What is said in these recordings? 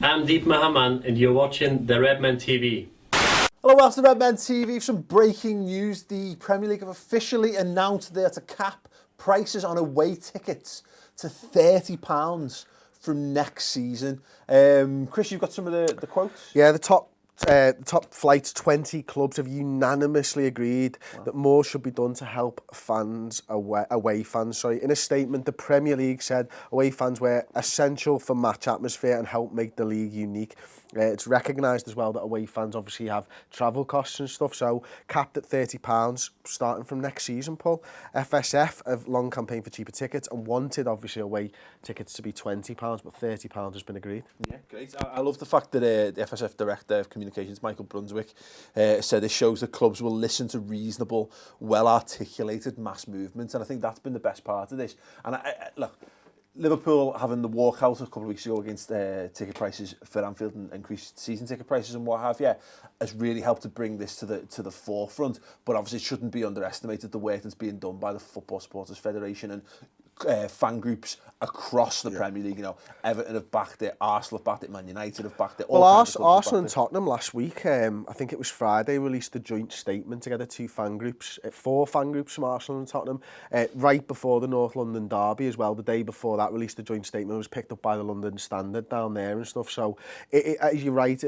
I'm Deep Mahaman and you're watching the Redmen TV. Hello, welcome to Redmen TV. Some breaking news. The Premier League have officially announced they're to cap prices on away tickets to £30 from next season. Chris, you've got some of the quotes? Yeah, the top flight 20 clubs have unanimously agreed that more should be done to help away fans. In a statement, the Premier League said away fans were essential for match atmosphere and help make the league unique. It's recognised as well that away fans obviously have travel costs and stuff, so capped at £30 starting from next season, Paul. FSF have long campaigned for cheaper tickets and wanted obviously away tickets to be £20, but £30 has been agreed. Yeah, great. I love the fact that the FSF Director of Communications, Michael Brunswick, said it shows that clubs will listen to reasonable, well-articulated mass movements, and I think that's been the best part of this. And look, Liverpool having the walkout a couple of weeks ago against ticket prices for Anfield and increased season ticket prices and what have you has really helped to bring this to the forefront. But obviously it shouldn't be underestimated the work that's being done by the Football Supporters Federation and fan groups across the Premier League. You know, Everton have backed it, Arsenal have backed it, Man United have backed it. Well, Arsenal and Tottenham last week, I think it was Friday, released a joint statement together, four fan groups from Arsenal and Tottenham, right before the North London derby as well. The day before that, released a joint statement. It was picked up by the London Standard down there and stuff. So, as you're right,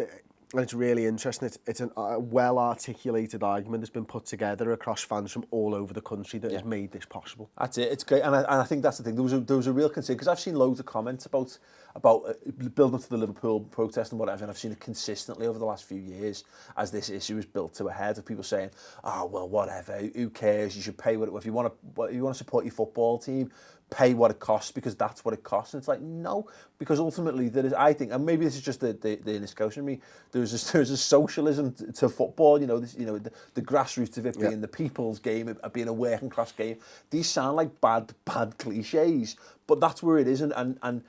and it's really interesting. It's a well-articulated argument that's been put together across fans from all over the country that has made this possible. That's it. It's great, and I think that's the thing. There was a real concern because I've seen loads of comments about building up to the Liverpool protest and whatever, and I've seen it consistently over the last few years as this issue is built to a head of people saying, "Oh well, whatever. Who cares? You should pay what if you want to support your football team." Pay what it costs because that's what it costs. And it's like, no, because ultimately there is, I think, and maybe this is just the discussion of me, there's a socialism to football, the grassroots of it being the people's game, of being a working class game. These sound like bad cliches, but that's where it is, and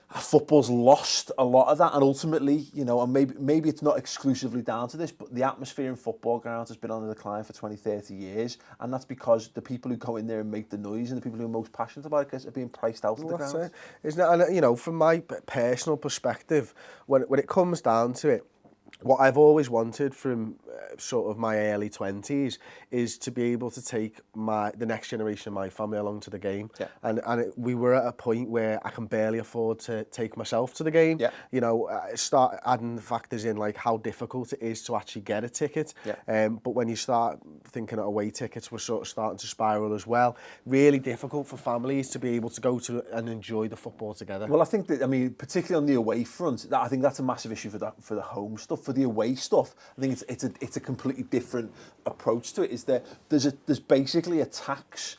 football's lost a lot of that, and ultimately, and maybe it's not exclusively down to this, but the atmosphere in football grounds has been on the decline for 20, 30 years, and that's because the people who go in there and make the noise and the people who are most passionate about it are being priced out of the ground. Isn't it? And, from my personal perspective, when it comes down to it, what I've always wanted from sort of my early 20s is to be able to take the next generation of my family along to the game. Yeah. And we were at a point where I can barely afford to take myself to the game. Yeah. Start adding the factors in, like how difficult it is to actually get a ticket. Yeah. But when you start thinking of away tickets, we're sort of starting to spiral as well. Really difficult for families to be able to go to and enjoy the football together. Well, I think that, particularly on the away front, I think that's a massive issue for the home stuff. For the away stuff, I think it's a completely different approach to it. Is there's basically a tax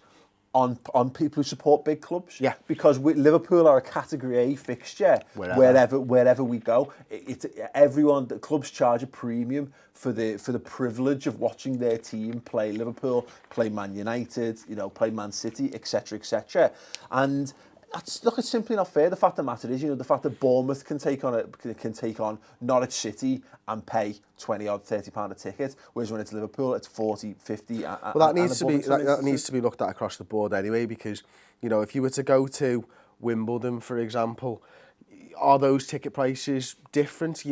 on people who support big clubs. Yeah. Because Liverpool are a Category A fixture wherever we go. The clubs charge a premium for the privilege of watching their team play Liverpool, play Man United, play Man City, etc., etc. And it's simply not fair. The fact of the matter is, the fact that Bournemouth can take on Norwich City and pay £20 £30 a ticket, whereas when it's Liverpool, it's 40, 50. Well, that needs to be looked at across the board anyway, because if you were to go to Wimbledon, for example, are those ticket prices different?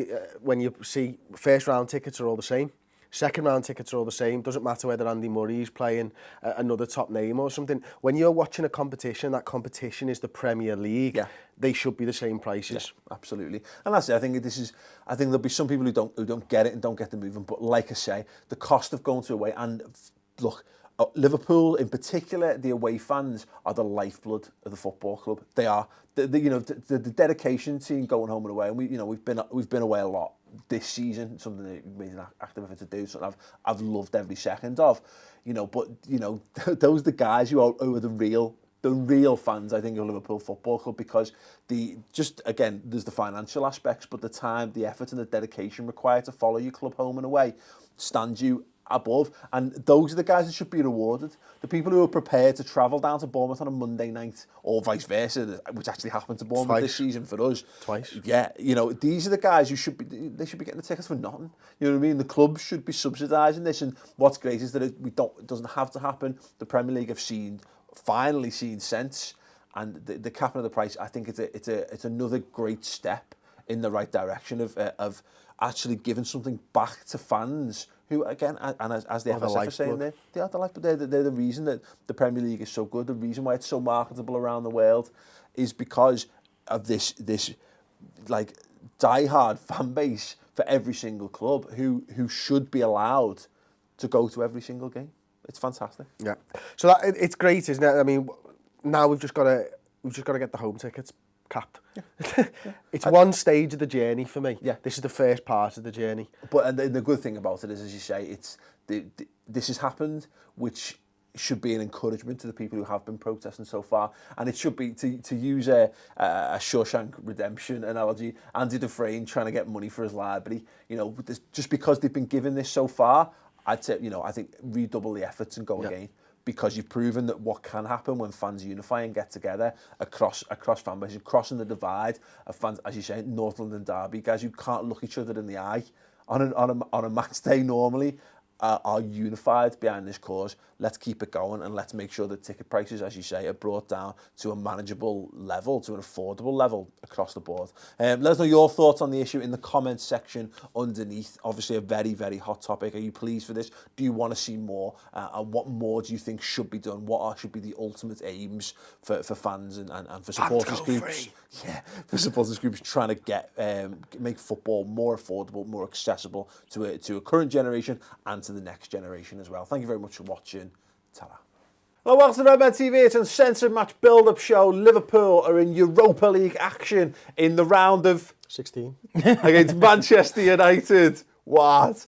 When you see first round tickets are all the same. Second round tickets are all the same. Doesn't matter whether Andy Murray is playing another top name or something. When you're watching a competition, that competition is the Premier League. Yeah. They should be the same prices. Yeah, absolutely. And that's it. I think there'll be some people who don't get it and don't get the movement. But like I say, the cost of going to away, and look, Liverpool in particular, the away fans are the lifeblood of the football club. They are. The dedication to going home and away. And we've been away a lot this season. Something that we've made an active effort to do. Something I've loved every second of. But those are the guys who are the real fans, I think, of Liverpool Football Club, because there's the financial aspects, but the time, the effort and the dedication required to follow your club home and away stands you above, and those are the guys that should be rewarded. The people who are prepared to travel down to Bournemouth on a Monday night, or vice versa, which actually happened to Bournemouth this season for us. Twice. Yeah, these are the guys who should be getting the tickets for nothing. You know what I mean? The clubs should be subsidising this, and what's great is that it doesn't have to happen. The Premier League have finally seen sense, and the capping of the price, I think it's another great step in the right direction of actually giving something back to fans who, again, and as the FSF are saying, they are the lifeblood. They're the reason that the Premier League is so good. The reason why it's so marketable around the world is because of this like die-hard fan base for every single club who should be allowed to go to every single game. It's fantastic. Yeah. So it's great, isn't it? I mean, now we've just got to get the home tickets capped. Yeah. It's one stage of the journey for me. Yeah. This is the first part of the journey. But and the good thing about it is, as you say, this has happened, which should be an encouragement to the people who have been protesting so far, and it should be, to use a Shawshank Redemption analogy, Andy Dufresne trying to get money for his library. You know, just because they've been given this so far, I'd say, you know, I think redouble the efforts and go again. Because you've proven that what can happen when fans unify and get together across fan bases, crossing the divide of fans, as you say, North London derby, guys who can't look each other in the eye on a match day normally, are unified behind this cause. Let's keep it going, and let's make sure that ticket prices, as you say, are brought down to a manageable level, to an affordable level across the board. Let us know your thoughts on the issue in the comments section underneath. Obviously a very, very hot topic. Are you pleased for this? Do you want to see more? And what more do you think should be done? What should be the ultimate aims for fans and for supporters groups? Yeah, for supporters groups trying to make football more affordable, more accessible to a current generation and to the next generation as well. Thank you very much for watching. Ta-ra. Well, welcome to Redmen TV. It's an Uncensored match build-up show. Liverpool are in Europa League action in the round of 16 against Manchester United. What?